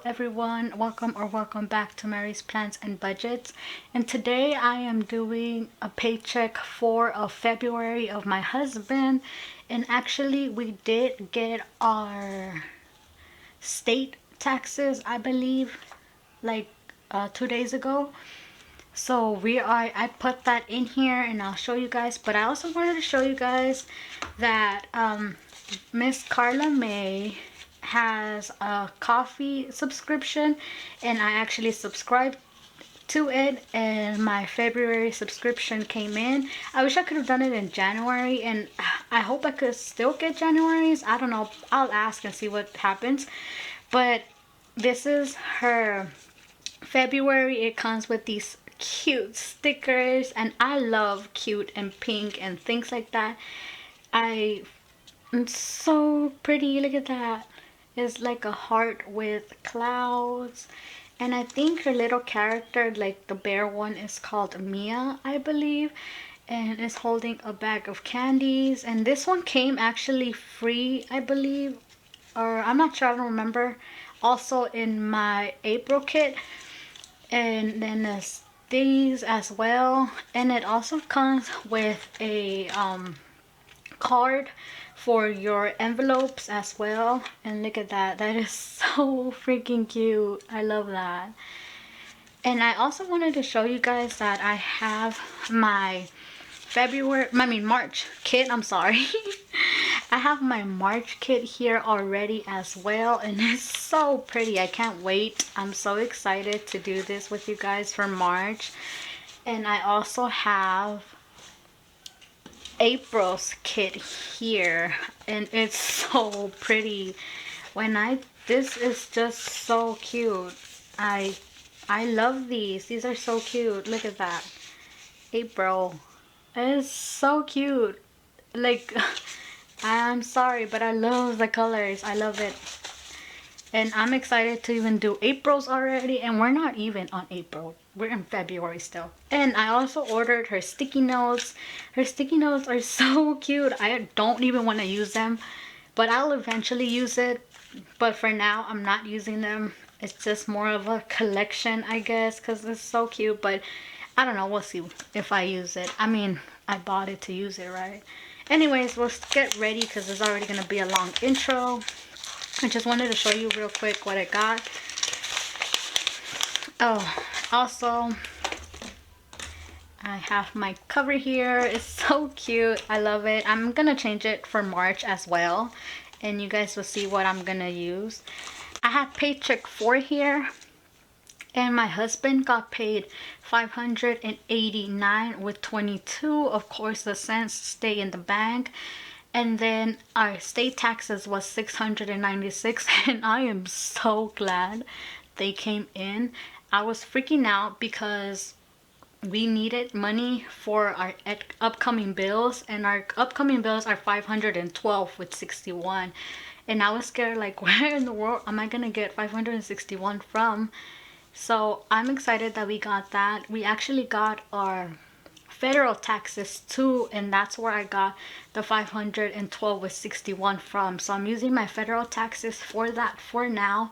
Everyone, welcome back to Mary's Plans and Budgets, and today I am doing a paycheck for February of my husband. And actually we did get our state taxes, I believe, like 2 days ago. So I put that in here and I'll show you guys, but I also wanted to show you guys that Miss Karla May has a coffee subscription, and I actually subscribed to it, and my February subscription came in. I wish I could have done it in January, and I hope I could still get January's. I don't know, I'll ask and see what happens. But this is her February. It comes with these cute stickers, and I love cute and pink and things like that. It's so pretty. Look at that. It's like a heart with clouds, and I think her little character, like the bear one, is called Mia, I believe, and is holding a bag of candies. And this one came actually free, I believe, or I'm not sure, I don't remember, also in my April kit. And then there's these as well, and it also comes with a card for your envelopes as well. And look at that, that is so freaking cute. I love that. And I also wanted to show you guys that I have my March kit. I'm sorry. I have my March kit here already as well, and it's so pretty. I can't wait. I'm so excited to do this with you guys for March. And I also have April's kit here, and it's so pretty. This is just so cute. I love these. These are so cute. Look at that. April. It is so cute. Like, I'm sorry, but I love the colors. I love it. And I'm excited to even do April's already, and we're not even on April. We're in February still. And I also ordered her sticky notes. Her sticky notes are so cute. I don't even want to use them, but I'll eventually use it. But for now, I'm not using them. It's just more of a collection, I guess, because it's so cute. But I don't know. We'll see if I use it. I mean, I bought it to use it, right? Anyways, let's get ready because it's already going to be a long intro. I just wanted to show you real quick what I got. Oh, also, I have my cover here. It's so cute. I love it. I'm gonna change it for March as well, and you guys will see what I'm gonna use. I have Paycheck 4 here, and my husband got paid $589 with 22. Of course, the cents stay in the bank. And then our state taxes was $696, and I am so glad they came in. I was freaking out because we needed money for our upcoming bills, and our upcoming bills are $512 with 61. And I was scared, like, where in the world am I gonna get $561 from? So I'm excited that we got that. We actually got our federal taxes too, and that's where I got the $512 with 61 from. So I'm using my federal taxes for that for now,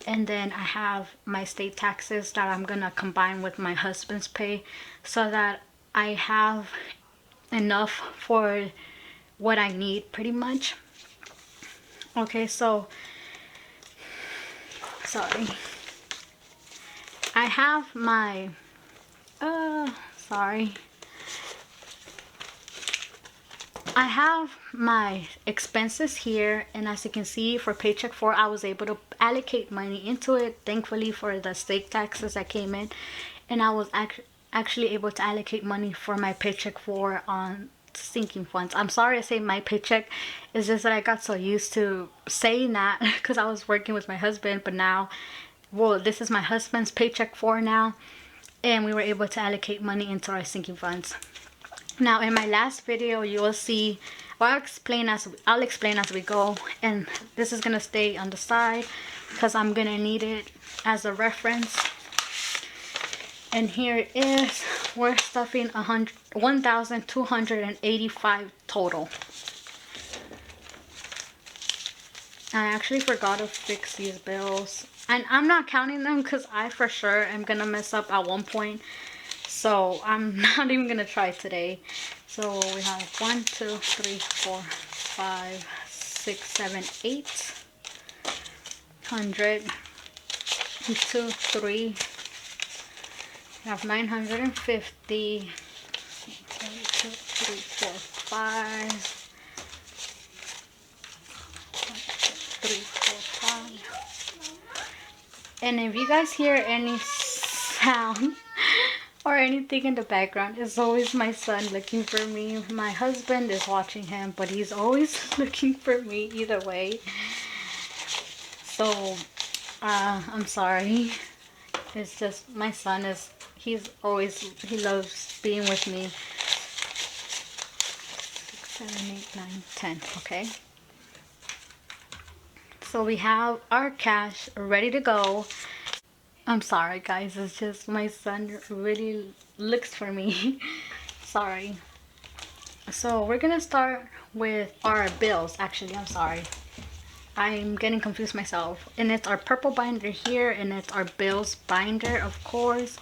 and then I have my state taxes that I'm gonna combine with my husband's pay so that I have enough for what I need, pretty much. Okay, so sorry, I have my I have my expenses here, and as you can see, for Paycheck 4 I was able to allocate money into it, thankfully, for the state taxes that came in. And I was actually able to allocate money for my Paycheck 4 on sinking funds. I'm sorry I say my paycheck. It's just that I got so used to saying that because I was working with my husband, but now, well, this is my husband's Paycheck 4 now, and we were able to allocate money into our sinking funds. Now, in my last video, you will see, well, I'll explain as we go, and this is gonna stay on the side because I'm gonna need it as a reference. And here it is. We're stuffing 1,285 total. I actually forgot to fix these bills. And I'm not counting them because I for sure am gonna mess up at one point. So I'm not even gonna try today. So we have 1, 2, 3, 4, 5, 6, 7, 8 hundred. 2, 3. We have 950. 1, 2, 3, 4, 5. 3, 4, 5. And if you guys hear any sound or anything in the background, it's always my son looking for me. My husband is watching him, but he's always looking for me either way. So I'm sorry. It's just my son he loves being with me. 6, 7, 8, 9, 10. Okay. So we have our cash ready to go. I'm sorry guys, it's just my son really looks for me. Sorry. So we're gonna start with our bills. Actually, I'm sorry, I'm getting confused myself. And it's our purple binder here, and it's our bills binder, of course.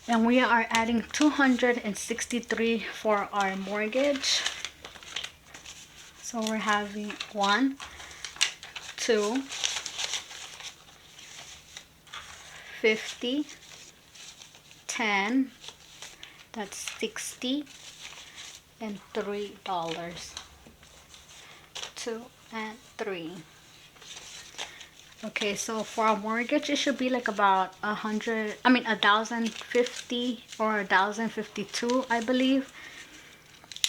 And we are adding 263 for our mortgage. So we're having 1, 2, 50, 10, that's 60, and $3. 2 and 3. Okay, so for our mortgage, it should be like about 1,050 or 1,052, I believe.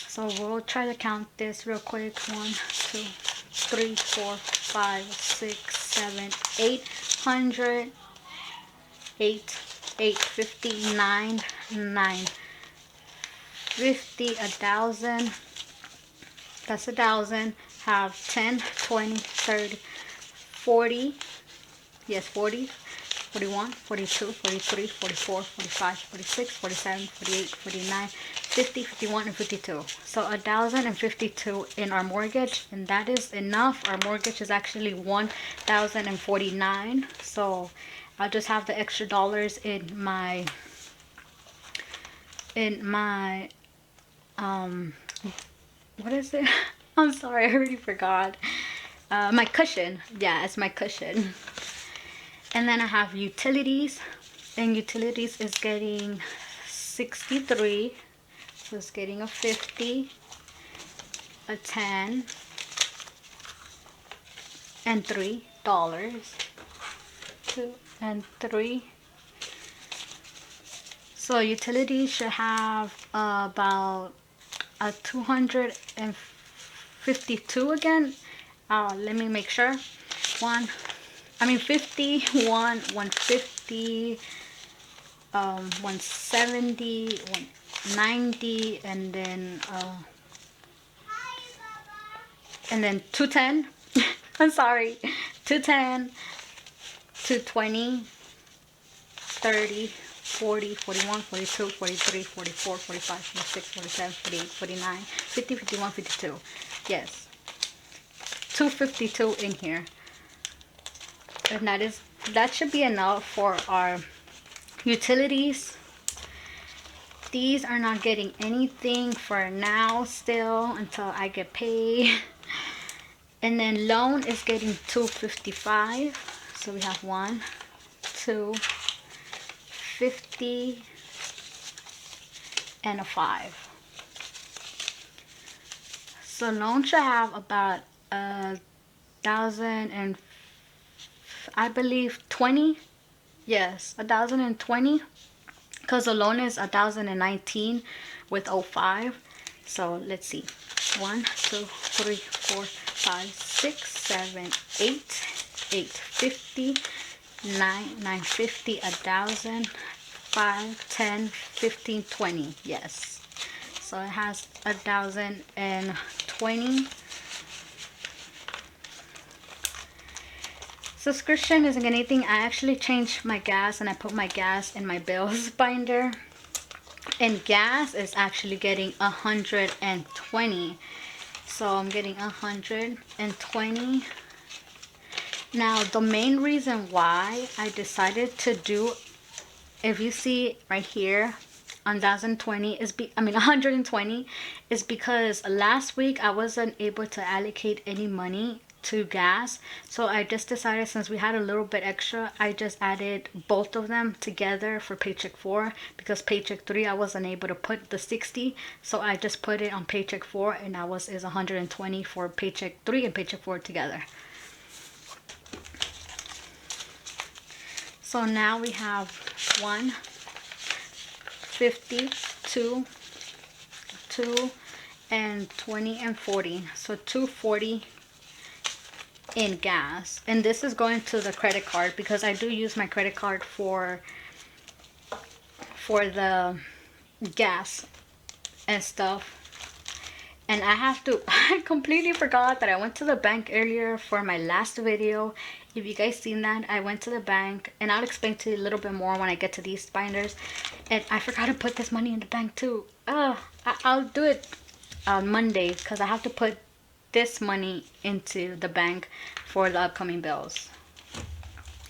So we'll try to count this real quick. 1, 2, 3, 4, 5, 6, 7, 800. 850, 950, 1,000. That's 1,000. Have 10, 20, 30, 40. Yes, 40, 41, 42, 43, 44, 45, 46, 47, 48, 49, 50, 51, and 52. So 1,052 in our mortgage, and that is enough. Our mortgage is actually 1,049. So I'll just have the extra dollars in my what is it? I'm sorry, I already forgot. My cushion. Yeah, it's my cushion. And then I have utilities, and utilities is getting 63. So it's getting a 50, a 10, and $3. 2 and 3. So utilities should have about a 252 again. Let me make sure. 50, 150, 170, 190, and then 210. I'm sorry, 210, 220, 30, 40, 41, 42, 43, 44, 45, 46, 47, 48, 49, 50, 51, 52. Yes, 252 in here. And that should be enough for our utilities. These are not getting anything for now still until I get paid. And then loan is getting 255. So we have 1, 2, 50, and a 5. So loan should have about 1,000 and I believe 20. Yes, 1,020. Because the loan is 1,019 with 05. So let's see. 1, 2, 3, 4, 5, 6, 7, 8, 850, 950, 1,000, 5, 10, 15, 20. Yes. So it has 1,020. Subscription isn't anything. I actually changed my gas and I put my gas in my bills binder. And gas is actually getting 120. So I'm getting 120. Now, the main reason why I decided to do, if you see right here, 1,020 is 120 is because last week I wasn't able to allocate any money to gas, so I just decided, since we had a little bit extra, I just added both of them together for paycheck 4, because paycheck 3 I wasn't able to put the 60, so I just put it on paycheck 4, and that is 120 for paycheck 3 and paycheck 4 together. So now we have 1, 50, 2, 2, and 20 and 40. So 240 in gas. And this is going to the credit card, because I do use my credit card for the gas and stuff. And I completely forgot that I went to the bank earlier for my last video. If you guys seen that, I went to the bank, and I'll explain to you a little bit more when I get to these binders. And I forgot to put this money in the bank too. I'll do it on Monday, because I have to put this money into the bank for the upcoming bills.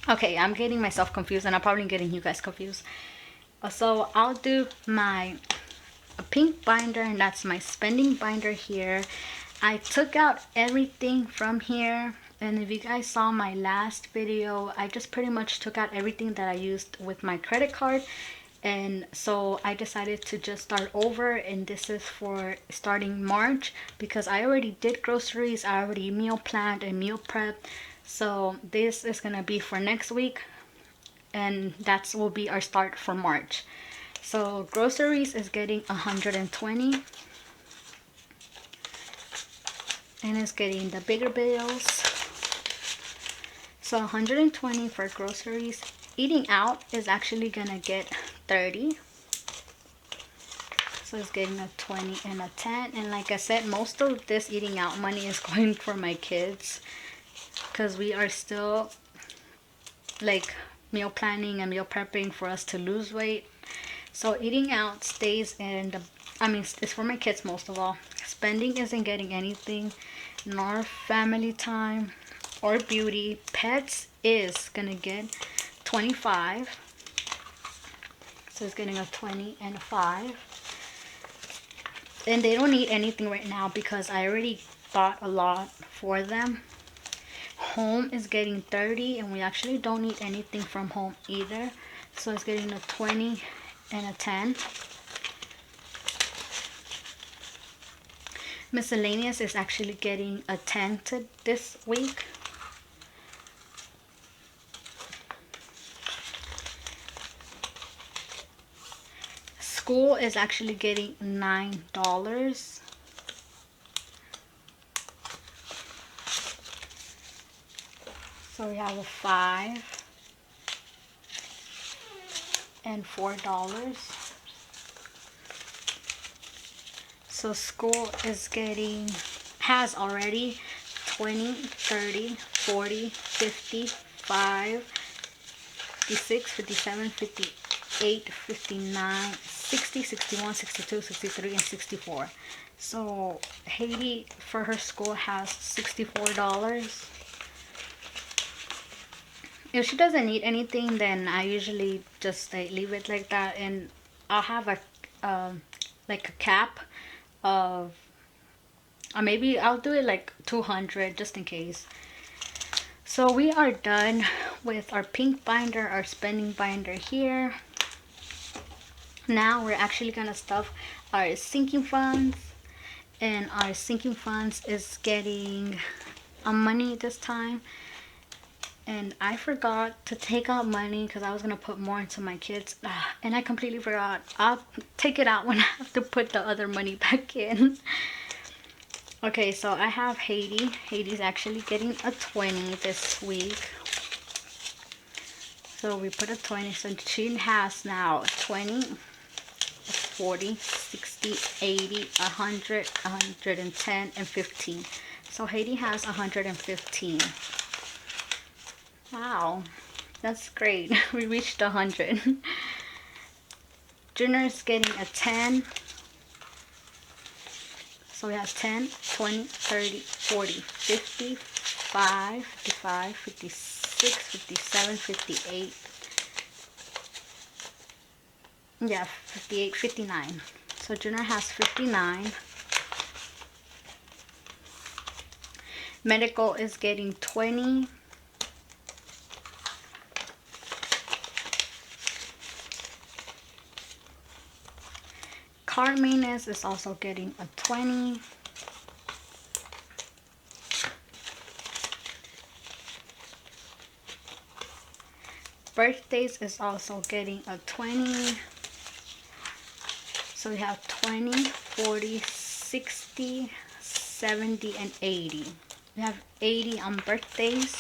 Okay, I'm getting myself confused, and I'm probably getting you guys confused. So I'll do my pink binder, and that's my spending binder here. I took out everything from here, and if you guys saw my last video, I just pretty much took out everything that I used with my credit card. And so I decided to just start over, and this is for starting March, because I already did groceries, I already meal planned and meal prep. So this is gonna be for next week, and that will be our start for March. So groceries is getting 120, and it's getting the bigger bills. So 120 for groceries. Eating out is actually gonna get 30. So it's getting a 20 and a 10. And like I said, most of this eating out money is going for my kids, because we are still like meal planning and meal prepping for us to lose weight. So eating out stays in the, it's for my kids most of all. Spending isn't getting anything, nor family time or beauty. Pets is gonna get 25. So it's getting a 20 and a 5. And they don't need anything right now, because I already bought a lot for them. Home is getting 30, and we actually don't need anything from home either. So it's getting a 20 and a 10. Miscellaneous is actually getting a 10 to this week. School is actually getting $9. So we have a 5 and $4. So school is has already 20, 30, 40, 50, 5, 56, 57, 58, 59, 60, 61, 62, 63, and 64. So Haiti for her school has $64. If she doesn't need anything, then I usually just leave it like that, and I'll have a like a cap of, or maybe I'll do it like 200 just in case. So we are done with our pink binder, our spending binder here. Now we're actually gonna stuff our sinking funds, and our sinking funds is getting money this time. And I forgot to take out money, because I was gonna put more into my kids, and I completely forgot. I'll take it out when I have to put the other money back in. Okay, so I have Haiti. Haiti's actually getting a 20 this week. So we put a 20, so she has now 20, 40, 60, 80, 100, 110, and 15. So Haiti has 115. Wow, that's great. We reached 100. Junior's getting a 10. So we have 10, 20, 30, 40, 50, 55, 55, 56, 57, 58. Yeah, 58, 59. So Junior has 59. Medical is getting 20. Car maintenance is also getting a 20. Birthdays is also getting a 20. So we have 20, 40, 60, 70, and 80. We have 80 on birthdays.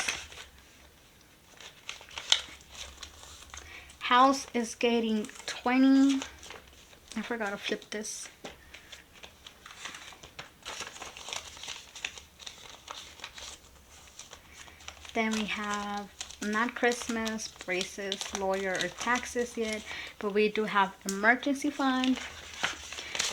House is getting 20. I forgot to flip this. Then we have not Christmas, braces, lawyer, or taxes yet, but we do have emergency fund.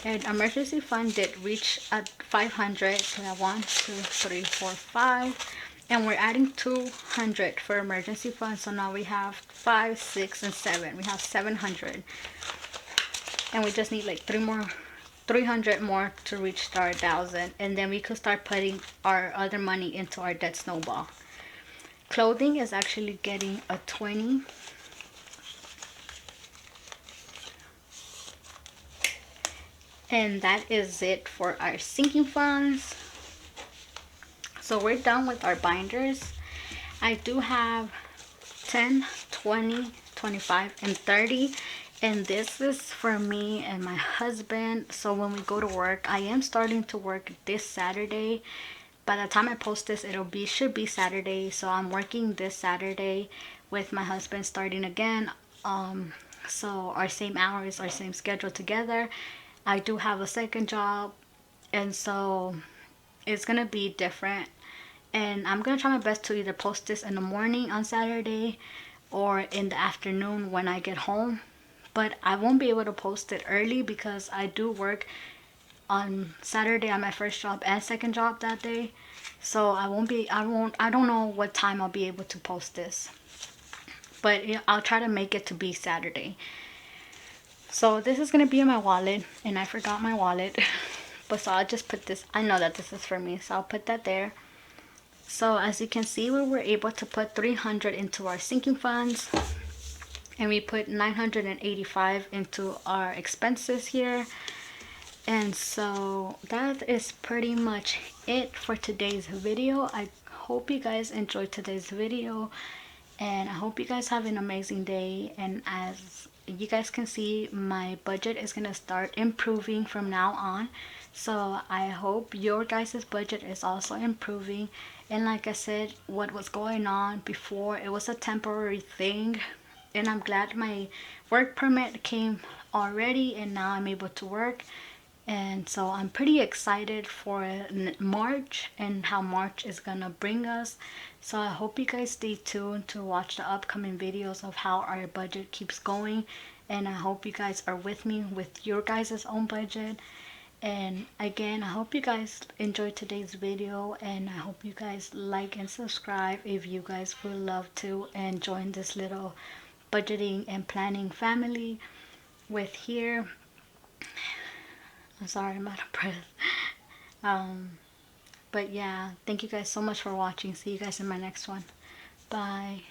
And emergency fund did reach at 500. So we have 1, 2, 3, 4, 5. And we're adding 200 for emergency fund. So now we have 5, 6, and 7. We have 700. And we just need like 300 more to reach our 1,000. And then we could start putting our other money into our debt snowball. Clothing is actually getting a 20. And that is it for our sinking funds. So we're done with our binders. I do have 10, 20, 25, and 30. And this is for me and my husband. So when we go to work, I am starting to work this Saturday. By the time I post this, should be Saturday. So I'm working this Saturday with my husband starting again. So our same hours, our same schedule together. I do have a second job, and so it's gonna be different. And I'm gonna try my best to either post this in the morning on Saturday or in the afternoon when I get home. But I won't be able to post it early because I do work on Saturday at my first job and second job that day. So I don't know what time I'll be able to post this. But I'll try to make it to be Saturday. So this is going to be in my wallet, and I forgot my wallet. But so I'll just put this, I know that this is for me, so I'll put that there. So as you can see, we were able to put 300 into our sinking funds, and we put 985 into our expenses here. And so that is pretty much it for today's video. I hope you guys enjoyed today's video, and I hope you guys have an amazing day. And as you guys can see, my budget is gonna start improving from now on. So I hope your guys' budget is also improving. And like I said, what was going on before, it was a temporary thing, and I'm glad my work permit came already, and now I'm able to work. And so I'm pretty excited for March and how March is gonna bring us. So I hope you guys stay tuned to watch the upcoming videos of how our budget keeps going. And I hope you guys are with me with your guys' own budget. And again, I hope you guys enjoyed today's video, and I hope you guys like and subscribe if you guys would love to, and join this little budgeting and planning family with here. I'm sorry, I'm out of breath. But yeah, thank you guys so much for watching. See you guys in my next one. Bye.